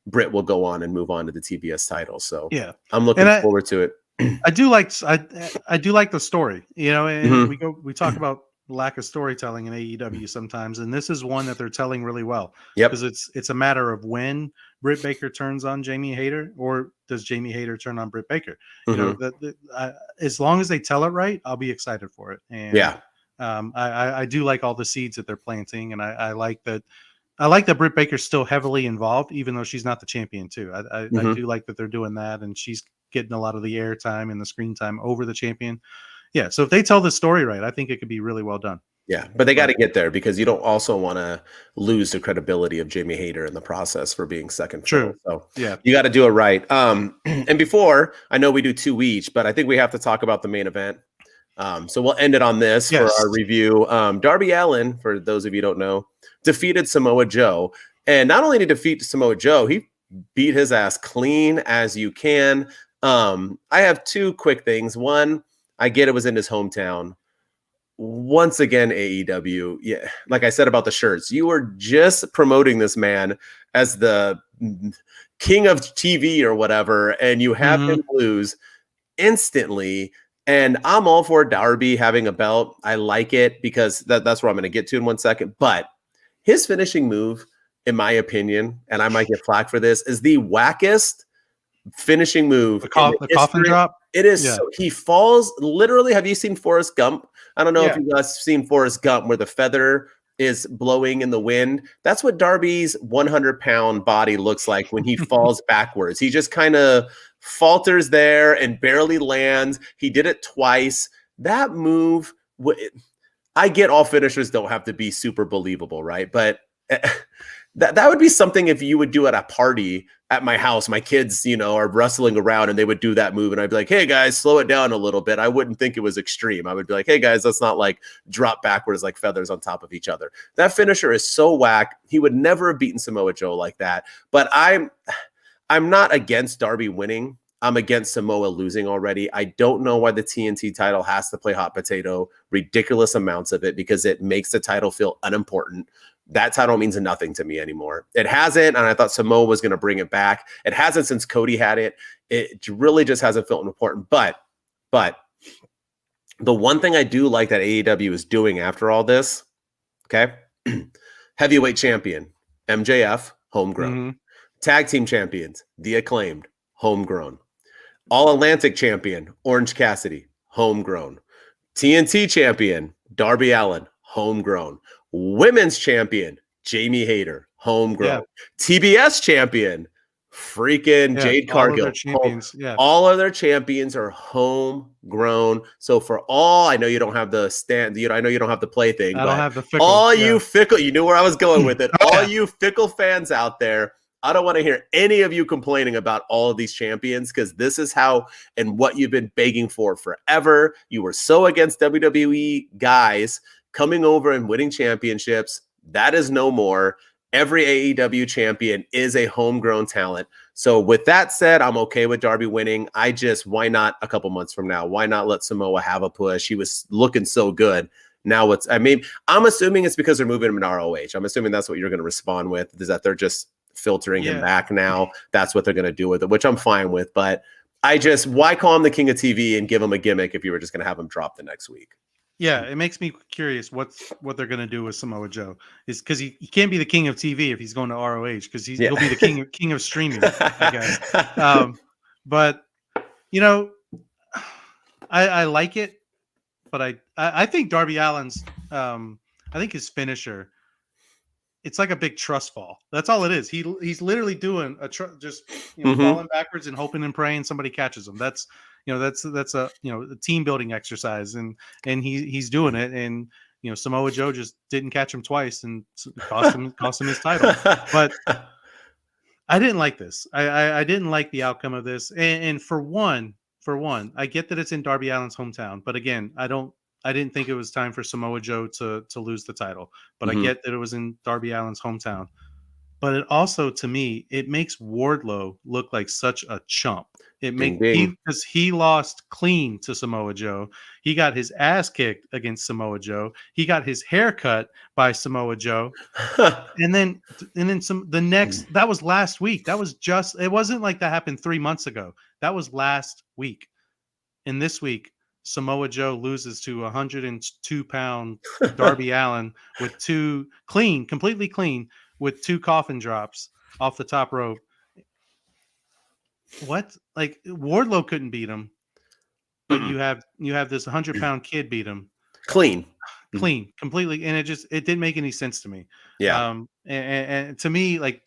S1: Britt will go on and move on to the TBS title. So, yeah, I'm looking forward to it.
S2: I do like the story, and we talk about lack of storytelling in AEW sometimes, and this is one that they're telling really well. Because it's a matter of when Britt Baker turns on Jamie Hayter, or does Jamie Hayter turn on Britt Baker? As long as they tell it right, I'll be excited for it. And I do like all the seeds that they're planting, and I like that. I like that Britt Baker's still heavily involved, even though she's not the champion too. I do like that they're doing that, and she's getting a lot of the airtime and the screen time over the champion. Yeah, so if they tell the story right, I think it could be really well done.
S1: Yeah, but they got to get there, because you don't also want to lose the credibility of Jamie Hayter in the process for being second.
S2: True.
S1: So you got to do it right. And before, I know we do 2 each, but I think we have to talk about the main event. So we'll end it on this for our review. Darby Allin, for those of you who don't know, defeated Samoa Joe. And not only did he defeat Samoa Joe, he beat his ass clean as you can. I have 2 quick things. One, I get it was in his hometown. Once again, AEW, like I said about the shirts, you were just promoting this man as the king of TV or whatever, and you have him lose instantly. And I'm all for Darby having a belt. I like it, because that's where I'm going to get to in 1 second. But his finishing move, in my opinion, and I might get flack for this, is the wackest finishing move.
S2: The coffin drop?
S1: It is.
S2: Yeah.
S1: So, he falls literally. Have you seen Forrest Gump? I don't know if
S2: Yeah.
S1: you guys have seen Forrest Gump, where the feather is blowing in the wind. That's what Darby's 100-pound body looks like when he falls backwards. He just kind of falters there and barely lands. He did it twice. That move, I get all finishers don't have to be super believable, right? But that would be something if you would do at a party at my house. My kids, are wrestling around and they would do that move. And I'd be like, hey guys, slow it down a little bit. I wouldn't think it was extreme. I would be like, hey guys, let's not like drop backwards like feathers on top of each other. That finisher is so whack. He would never have beaten Samoa Joe like that. But I'm not against Darby winning. I'm against Samoa losing already. I don't know why the TNT title has to play hot potato, ridiculous amounts of it, because it makes the title feel unimportant. That title means nothing to me anymore. It hasn't, and I thought Samoa was going to bring it back. It hasn't since Cody had it. It really just hasn't felt important. But the one thing I do like that AEW is doing after all this, okay, heavyweight champion, MJF, homegrown.
S2: Mm-hmm.
S1: Tag team champions, The Acclaimed, homegrown. All-Atlantic champion, Orange Cassidy, homegrown. TNT champion, Darby Allin, homegrown. Women's champion, Jamie Hayter, homegrown.
S2: Yeah.
S1: TBS champion, freaking Jade Cargill. All of their champions are homegrown. So for all, I know you don't have the stand, I know you don't have the play thing,
S2: I
S1: but
S2: don't have the fickle.
S1: All you fickle, you knew where I was going with it. All you fickle fans out there, I don't want to hear any of you complaining about all of these champions, because this is how and what you've been begging for forever. You were so against WWE guys coming over and winning championships. That is no more. Every AEW champion is a homegrown talent. So with that said, I'm okay with Darby winning. Why not a couple months from now? Why not let Samoa have a push? He was looking so good. Now I'm assuming it's because they're moving him in ROH. I'm assuming that's what you're going to respond with, is that they're just filtering him back now. That's what they're going to do with it, which I'm fine with. But why call him the king of TV and give him a gimmick if you were just going to have him drop the next week?
S2: Yeah, it makes me curious what they're going to do with Samoa Joe. Is because he can't be the king of TV if he's going to ROH, because he'll be the king of streaming, I guess. But I like it, but I think Darby Allin's I think his finisher, it's like a big trust fall. That's all it is. He's literally doing falling backwards and hoping and praying somebody catches him. That's a a team building exercise, and he's doing it. And Samoa Joe just didn't catch him twice and cost him his title. But I didn't like this. I didn't like the outcome of this. And for one, I get that it's in Darby Allin's hometown, but again, I didn't think it was time for Samoa Joe to lose the title, but I get that it was in Darby Allin's hometown. But it also, to me, it makes Wardlow look like such a chump. Because he lost clean to Samoa Joe. He got his ass kicked against Samoa Joe. He got his hair cut by Samoa Joe. and then that was last week. It wasn't like that happened 3 months ago. That was last week. And this week, Samoa Joe loses to 102-pound Darby Allin with completely clean, with 2 coffin drops off the top rope. What? Like, Wardlow couldn't beat him, but you have this 100-pound kid beat him
S1: clean,
S2: completely, and it didn't make any sense to me.
S1: Yeah.
S2: And to me, like,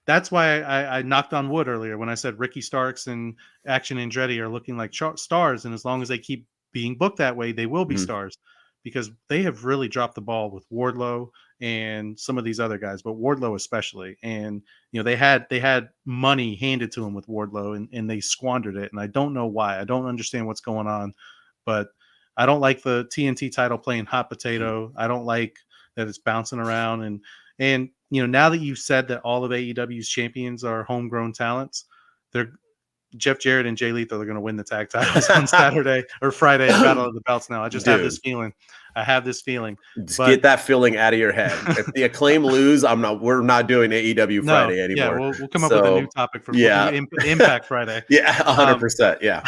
S2: that's why I knocked on wood earlier when I said Ricky Starks and Action Andretti are looking like stars, and as long as they keep being booked that way, they will be stars, because they have really dropped the ball with Wardlow and some of these other guys, but Wardlow especially. And they had money handed to them with Wardlow, and they squandered it, and I don't know why. I don't understand what's going on, but I don't like the TNT title playing hot potato. I don't like that it's bouncing around, and now that you've said that all of AEW's champions are homegrown talents, Jeff Jarrett and Jay Lethal are going to win the tag titles on Saturday or Friday at Battle of the Belts. Now I just have this feeling. Just
S1: get that feeling out of your head. If the Acclaim lose, we're not doing AEW Friday anymore.
S2: Yeah, we'll come up with a new topic for Impact Friday.
S1: Yeah, 100%. Yeah.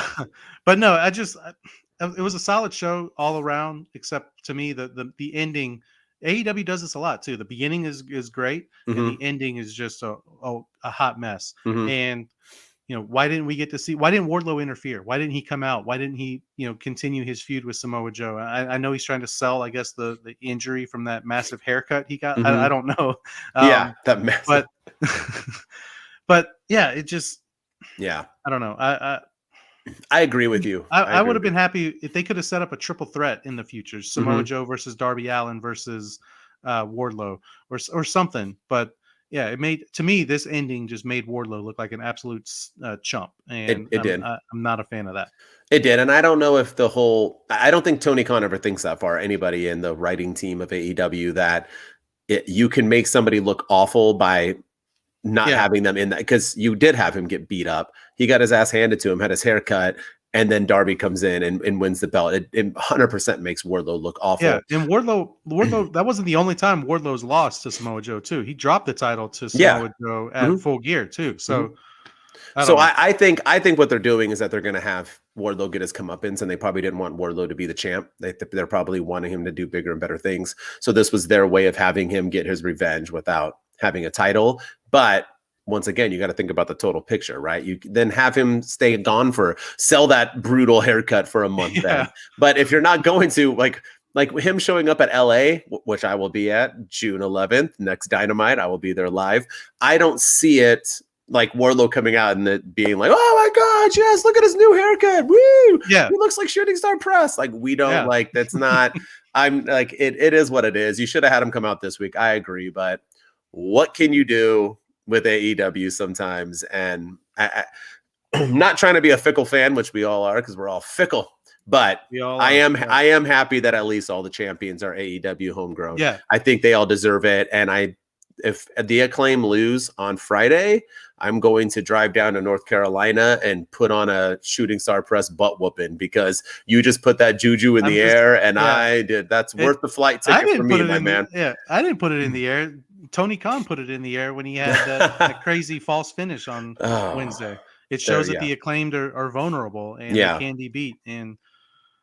S2: But no, it was a solid show all around, except to me the ending. AEW does this a lot too. The beginning is great, and the ending is just a hot mess. And why didn't we get to see? Why didn't Wardlow interfere? Why didn't he come out? Why didn't he, continue his feud with Samoa Joe? I know he's trying to sell, I guess, the injury from that massive haircut he got. I don't know.
S1: Yeah, that massive.
S2: But but yeah, it just I don't know.
S1: I agree with you.
S2: I would have been happy if they could have set up a triple threat in the future: Samoa Joe versus Darby Allin versus Wardlow or something. But yeah, to me this ending just made Wardlow look like an absolute chump, and
S1: it did.
S2: I'm not a fan of that.
S1: It did, and I don't know if I don't think Tony Khan ever thinks that far. Anybody in the writing team of AEW that you can make somebody look awful by not having them in that, because you did have him get beat up. He got his ass handed to him, had his hair cut, and then Darby comes in and wins the belt. It 100% makes Wardlow look awful.
S2: Yeah, and Wardlow, that wasn't the only time Wardlow's lost to Samoa Joe too. He dropped the title to Samoa Joe at Full Gear too. So,
S1: I think what they're doing is that they're going to have Wardlow get his comeuppance, and they probably didn't want Wardlow to be the champ. They're probably wanting him to do bigger and better things. So this was their way of having him get his revenge without having a title. But once again, you got to think about the total picture, right? You then have him stay gone sell that brutal haircut for a month. Then. But if you're not going to, like him showing up at LA, which I will be at June 11th, next Dynamite, I will be there live. I don't see it like Wardlow coming out and it being like, oh my God, yes, look at his new haircut. Woo!
S2: Yeah.
S1: He looks like Shooting Star Press. Like, we don't that's not, I'm like, it is what it is. You should have had him come out this week. I agree. But what can you do with AEW sometimes? And I'm not trying to be a fickle fan, which we all are, because we're all fickle. But I am happy that at least all the champions are AEW homegrown.
S2: Yeah,
S1: I think they all deserve it. And if the Acclaim lose on Friday, I'm going to drive down to North Carolina and put on a Shooting Star Press butt whooping, because you just put that juju in the air, and I did. That's worth the flight ticket for me, my man.
S2: I didn't put it in the air. Tony Khan put it in the air when he had that crazy false finish on Wednesday. It shows that the Acclaimed are vulnerable and they can be beat. And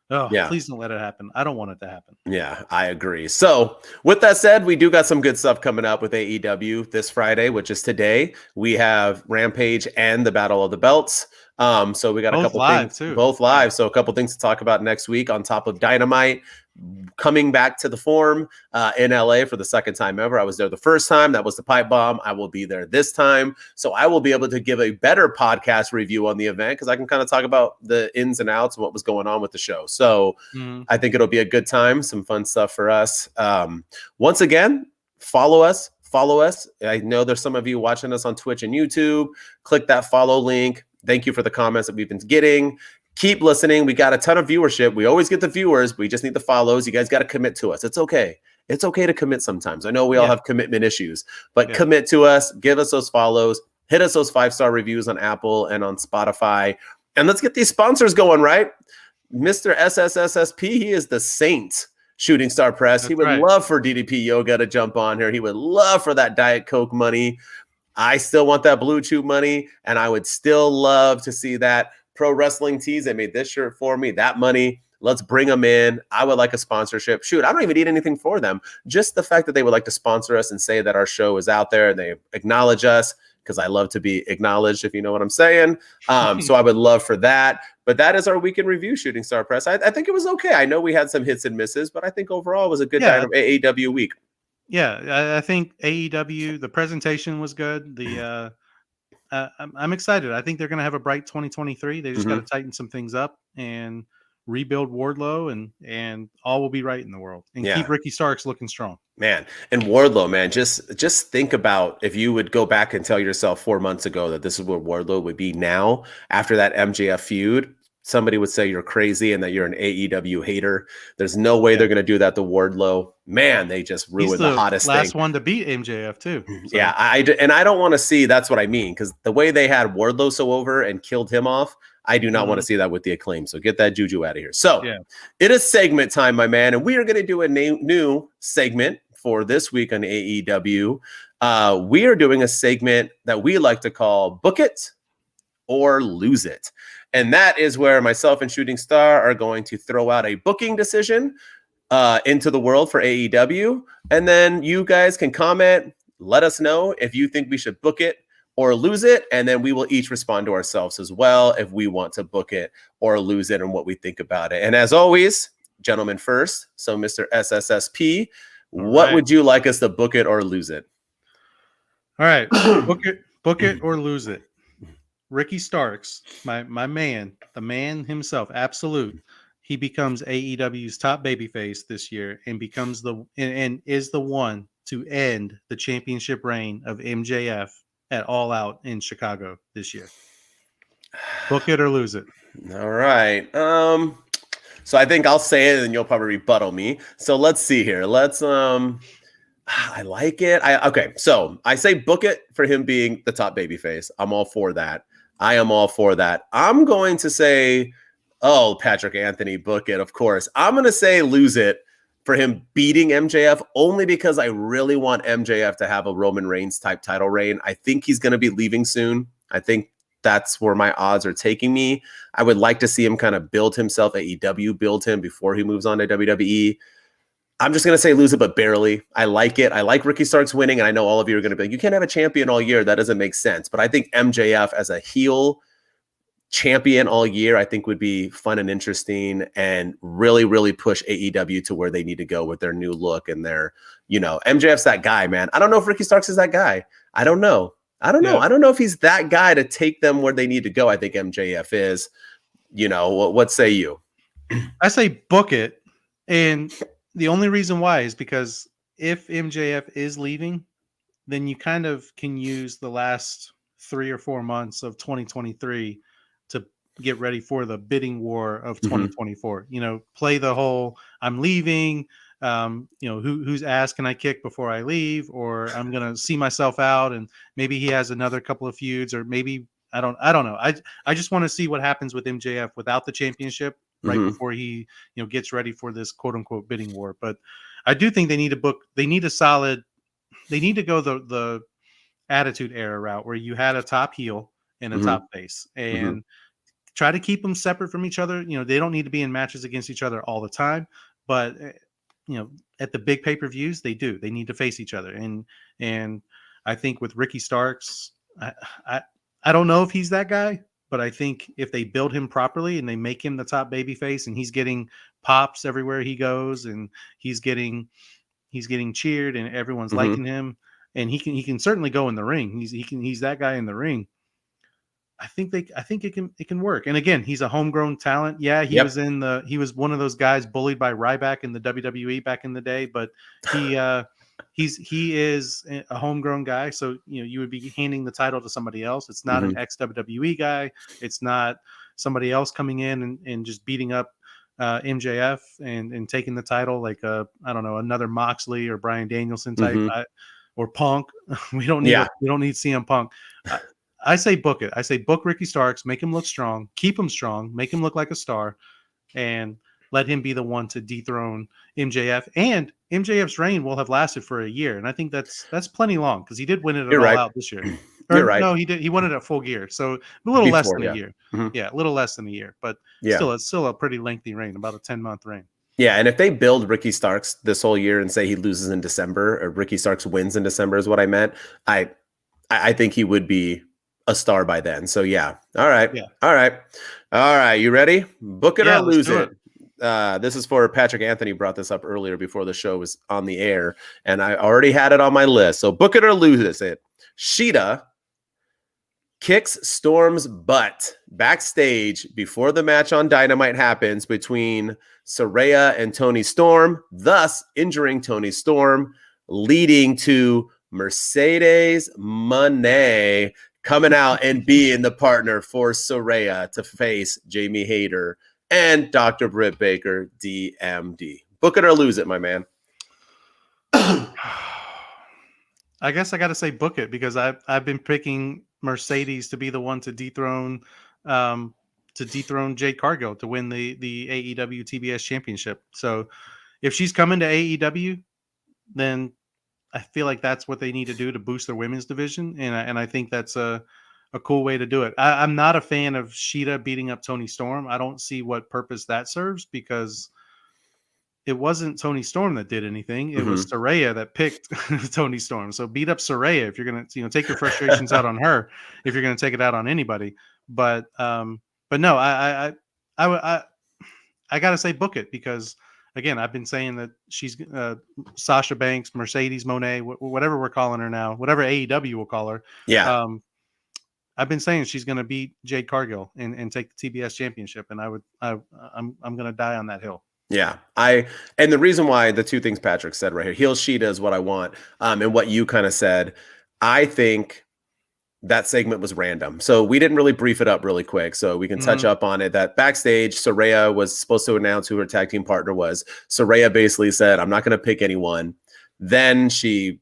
S2: please don't let it happen. I don't want it to happen. Yeah,
S1: I agree. So with that said, we do got some good stuff coming up with AEW this Friday, which is today. We have Rampage and the Battle of the Belts. So we got a couple things too. Both live. So a couple things to talk about next week on top of Dynamite coming back to the Forum in LA for the second time ever. I was there the first time. That was the pipe bomb. I will be there this time. So I will be able to give a better podcast review on the event, because I can kind of talk about the ins and outs and what was going on with the show. So I think it'll be a good time, some fun stuff for us. Once again, follow us. I know there's some of you watching us on Twitch and YouTube. Click that follow link. Thank you for the comments that we've been getting. Keep listening. We got a ton of viewership. We always get the viewers. We just need the follows. You guys got to commit to us. It's okay. It's okay to commit sometimes. I know we all have commitment issues, but commit to us. Give us those follows. Hit us those 5-star reviews on Apple and on Spotify. And let's get these sponsors going, right? Mr. SSSSP, he is the saint. Shooting Star Press. That's he would love for DDP Yoga to jump on here. He would love for that Diet Coke money. I still want that Blue Chew money, and I would still love to see that Pro Wrestling Tees. They made this shirt for me. That money, let's bring them in. I would like a sponsorship. Shoot, I don't even need anything for them. Just the fact that they would like to sponsor us and say that our show is out there and they acknowledge us, because I love to be acknowledged, if you know what I'm saying. So I would love for that. But that is our weekend review, Shooting Star Press. I think it was okay. I know we had some hits and misses, but I think overall it was a good AEW week.
S2: Yeah, I think AEW, the presentation was good. I'm excited. I think they're going to have a bright 2023. They just got to tighten some things up and rebuild Wardlow, and all will be right in the world. And keep Ricky Starks looking strong. Man, and Wardlow, man, just think about if you would go back and tell yourself 4 months ago that this is where Wardlow would be now after that MJF feud. Somebody would say you're crazy and that you're an AEW hater. There's no way they're going to do that to Wardlow. Man, they just ruined the hottest thing. Last one to beat MJF too. So. Yeah, I don't want to see. That's what I mean, because the way they had Wardlow so over and killed him off, I do not want to see that with the Acclaim. So get that juju out of here. So it is segment time, my man, and we are going to do a new segment for this week on AEW. We are doing a segment that we like to call Book It or Lose It. And that is where myself and Shooting Star are going to throw out a booking decision into the world for AEW. And then you guys can comment, let us know if you think we should book it
S1: or lose it, and then we will each respond to ourselves as well if we want to book it or lose it and what we think about it. And as always, gentlemen first. So, Mr. SSSP, what would you like us to book it or lose it?
S2: All right, book it or lose it. Ricky Starks, my man, the man himself, absolute. He becomes AEW's top babyface this year and becomes and is the one to end the championship reign of MJF at All Out in Chicago this year. Book it or lose it.
S1: All right. So I think I'll say it and you'll probably rebuttal me. So let's see here. I like it. Okay. So I say book it for him being the top babyface. I'm all for that. I am all for that. I'm going to say, Patrick Anthony, book it. Of course. I'm going to say lose it for him beating MJF only because I really want MJF to have a Roman Reigns type title reign. I think he's going to be leaving soon. I think that's where my odds are taking me. I would like to see him kind of build himself, AEW build him before he moves on to WWE. I'm just going to say lose it, but barely. I like it. I like Ricky Starks winning, and I know all of you are going to be like, you can't have a champion all year. That doesn't make sense. But I think MJF as a heel champion all year, I think would be fun and interesting and really, really push AEW to where they need to go with their new look and their, MJF's that guy, man. I don't know if Ricky Starks is that guy. I don't know. I don't know if he's that guy to take them where they need to go. I think MJF is. What say you?
S2: I say book it. And the only reason why is because if MJF is leaving, then you kind of can use the last 3 or 4 months of 2023 to get ready for the bidding war of 2024. Play the whole I'm leaving. Whose ass can I kick before I leave? Or I'm going to see myself out, and maybe he has another couple of feuds, or maybe I don't know. I just want to see what happens with MJF without the championship right before he, gets ready for this quote unquote bidding war. But I do think they need to go the attitude era route where you had a top heel and a top face and try to keep them separate from each other. They don't need to be in matches against each other all the time, but at the big pay-per-views, they need to face each other. And I think with Ricky Starks, I don't know if he's that guy, but I think if they build him properly and they make him the top babyface and he's getting pops everywhere he goes and he's getting cheered and everyone's liking him and he can certainly go in the ring. He's that guy in the ring. I think it can work. And again, he's a homegrown talent. Yeah, he was one of those guys bullied by Ryback in the WWE back in the day, but he is a homegrown guy. So, you would be handing the title to somebody else. It's not an ex-WWE guy. It's not somebody else coming in and just beating up MJF and taking the title like I don't know, another Moxley or Bryan Danielson type or Punk. We don't need CM Punk. I say book it. I say book Ricky Starks, make him look strong, keep him strong, make him look like a star, and let him be the one to dethrone MJF. And MJF's reign will have lasted for a year, and I think that's plenty long because he did win it all out this year.
S1: You're right.
S2: No, he did. He won it at Full Gear, so a little less than a year. Yeah, a little less than a year, but it's still a pretty lengthy reign, about a 10-month reign.
S1: Yeah, and if they build Ricky Starks this whole year and say he loses in December, or Ricky Starks wins in December is what I meant, I think he would be a star by then. So yeah. All right. Yeah. All right. You ready? Book it or lose it. This is for Patrick Anthony. Brought this up earlier before the show was on the air, and I already had it on my list. So book it or lose it. Sheeta kicks Storm's butt backstage before the match on Dynamite happens between Saraya and Toni Storm, thus injuring Toni Storm, leading to Mercedes Moné coming out and being the partner for Saraya to face Jamie Hayter and Dr. Britt Baker, DMD. Book it or lose it, my man.
S2: I guess I got to say book it because I've been picking Mercedes to be the one to dethrone Jade Cargill to win the AEW TBS championship. So if she's coming to AEW, then I feel like that's what they need to do to boost their women's division. And I think that's a cool way to do it. I'm not a fan of Sheeta beating up Toni Storm. I don't see what purpose that serves because it wasn't Tony Storm that did anything. It was
S1: Mm-hmm.
S2: Saraya that picked Tony Storm. So beat up Saraya if you're gonna, take your frustrations out on her. If you're gonna take it out on anybody, but no, I, I gotta say book it because again, I've been saying that she's Sasha Banks, Mercedes Monet, whatever we're calling her now, whatever AEW will call her.
S1: Yeah.
S2: I've been saying she's going to beat Jade Cargill and take the TBS championship, and I'm going to die on that hill.
S1: Yeah, and the reason why, the two things Patrick said right here, heel Sheeta is what I want, and what you kind of said, I think that segment was random. So we didn't really brief it up really quick. So we can touch up on it. That backstage, Saraya was supposed to announce who her tag team partner was. Saraya basically said, I'm not going to pick anyone. Then she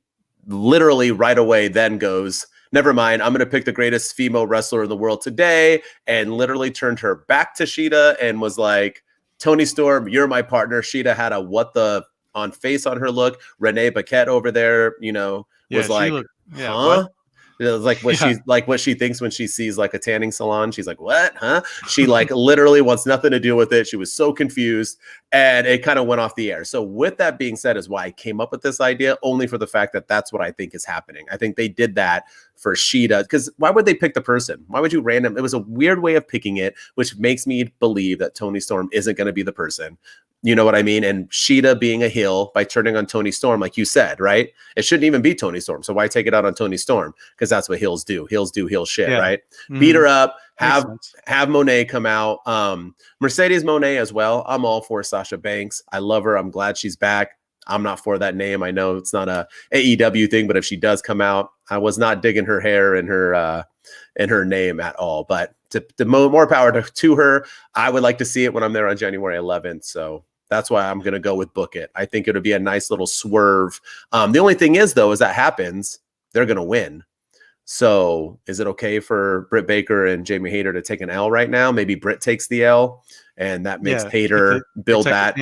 S1: literally right away then goes, never mind, I'm going to pick the greatest female wrestler in the world today, and literally turned her back to Sheeta and was like, Tony Storm, you're my partner. Sheeta had a what the on face on her look. Renee Paquette over there, was like, huh?
S2: What?
S1: It was like what she thinks when she sees like a tanning salon. She's like, what? Huh? She like literally wants nothing to do with it. She was so confused, and it kind of went off the air. So with that being said, is why I came up with this idea, only for the fact that that's what I think is happening. I think they did that for Sheeta, because why would they pick the person? Why would you random? It was a weird way of picking it, which makes me believe that Tony Storm isn't going to be the person. You know what I mean? And Sheeta being a heel by turning on Tony Storm, like you said, right? It shouldn't even be Tony Storm. So why take it out on Tony Storm? Because that's what heels do. Heels do heel shit, right? Beat her up, have Monet come out. Mercedes Monet as well. I'm all for Sasha Banks. I love her. I'm glad she's back. I'm not for that name. I know it's not a AEW thing, but if she does come out, I was not digging her hair and her name at all. But the more power to her. I would like to see it when I'm there on January 11th. So that's why I'm going to go with book it. I think it'll be a nice little swerve. The only thing is, though, as that happens, they're going to win. So is it okay for Britt Baker and Jamie Hayter to take an L right now? Maybe Britt takes the L, and that makes Hayter build that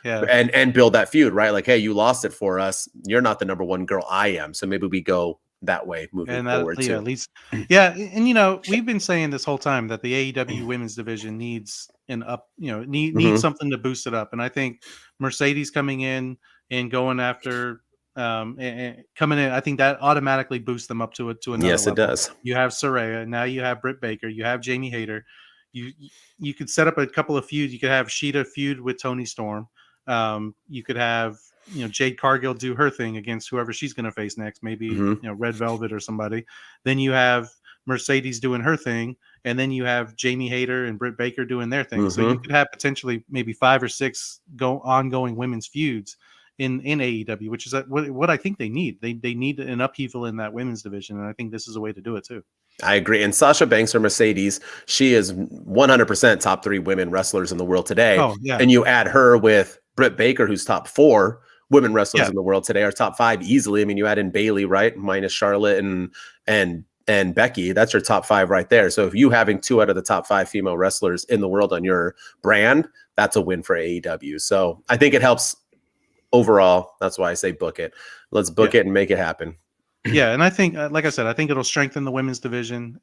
S1: and build that feud, right? Like, hey, you lost it for us. You're not the number one girl. I am. So maybe we go that way moving forward too.
S2: At least, and we've been saying this whole time that the AEW women's division needs an up, needs something to boost it up. And I think Mercedes coming in and going after and coming in, I think that automatically boosts them up to another
S1: yes,
S2: level.
S1: It does.
S2: You have Saraya, now you have Britt Baker, you have Jamie Hayter. You could set up a couple of feuds. You could have Sheeta feud with Tony Storm. You could have Jade Cargill do her thing against whoever she's going to face next, maybe Red Velvet or somebody. Then you have Mercedes doing her thing, and then you have Jamie Hayter and Britt Baker doing their thing. So you could have potentially maybe 5 or 6 ongoing women's feuds in AEW, which is what I think they need. They need an upheaval in that women's division, and I think this is a way to do it too.
S1: I agree. And Sasha Banks or Mercedes, she is 100% top 3 women wrestlers in the world today.
S2: Oh, yeah.
S1: And you add her with Britt Baker, who's top 4 women wrestlers in the world today, or top 5 easily. I mean, you add in Bayley, right? Minus Charlotte and Becky. That's your top 5 right there. So if you having 2 out of the top 5 female wrestlers in the world on your brand, that's a win for AEW. So I think it helps overall. That's why I say book it. Let's book it and make it happen.
S2: Yeah, and I think, like I said, I think it'll strengthen the women's division.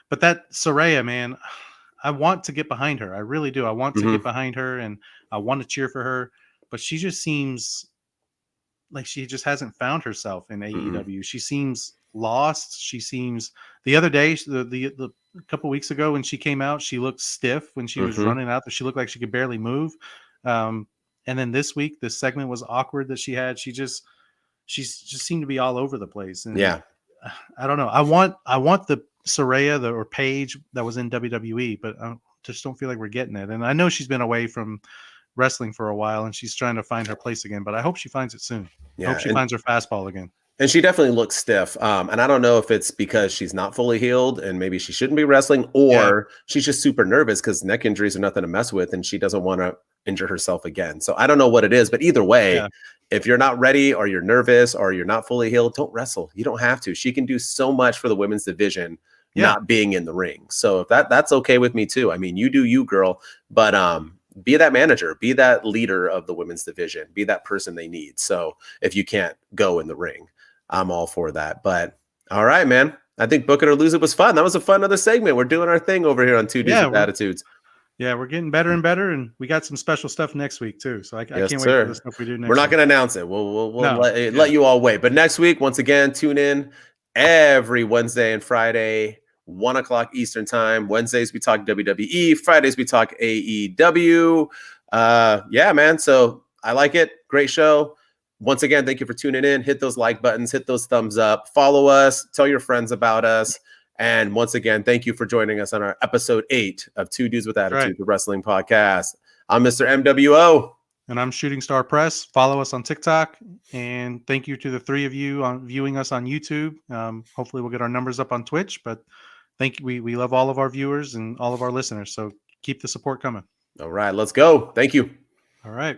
S2: But that Saraya, man, I want to get behind her. I really do. I want to get behind her, and I want to cheer for her. But she just seems like she just hasn't found herself in AEW. She seems lost. She seems the other day, the couple weeks ago when she came out, she looked stiff when she was running out there. She looked like she could barely move. And then this week, this segment was awkward that she had. She just seemed to be all over the place. And I don't know. I want the Saraya or Paige that was in WWE, but I just don't feel like we're getting it. And I know she's been away from wrestling for a while and she's trying to find her place again, but I hope she finds it soon. I hope she finds her fastball again.
S1: And she definitely looks stiff. And I don't know if it's because she's not fully healed and maybe she shouldn't be wrestling, or she's just super nervous because neck injuries are nothing to mess with and she doesn't want to injure herself again. So I don't know what it is, but either way, if you're not ready or you're nervous or you're not fully healed, don't wrestle. You don't have to. She can do so much for the women's division not being in the ring. So if that's okay with me too. I mean, you do you, girl, but be that manager, be that leader of the women's division, be that person they need. So if you can't go in the ring, I'm all for that. But all right, man. I think Book It or Lose It was fun. That was a fun other segment. We're doing our thing over here on Two Dudes with Attitudes.
S2: Yeah, we're getting better and better, and we got some special stuff next week too. So I
S1: Yes,
S2: can't wait for the
S1: sir.
S2: stuff we do next
S1: We're not
S2: week.
S1: going to announce it. We'll
S2: No,
S1: let you all wait. But next week, once again, tune in every Wednesday and Friday, 1:00 Eastern time. Wednesdays we talk WWE. Fridays we talk AEW. Yeah, man. So I like it. Great show. Once again, thank you for tuning in. Hit those like buttons. Hit those thumbs up. Follow us. Tell your friends about us. And once again, thank you for joining us on our episode 8 of Two Dudes with Attitude, the wrestling podcast. I'm Mr. MWO.
S2: And I'm Shooting Star Press. Follow us on TikTok. And thank you to the 3 of you on viewing us on YouTube. Hopefully we'll get our numbers up on Twitch. But thank you. We love all of our viewers and all of our listeners. So keep the support coming.
S1: All right, let's go. Thank you.
S2: All right.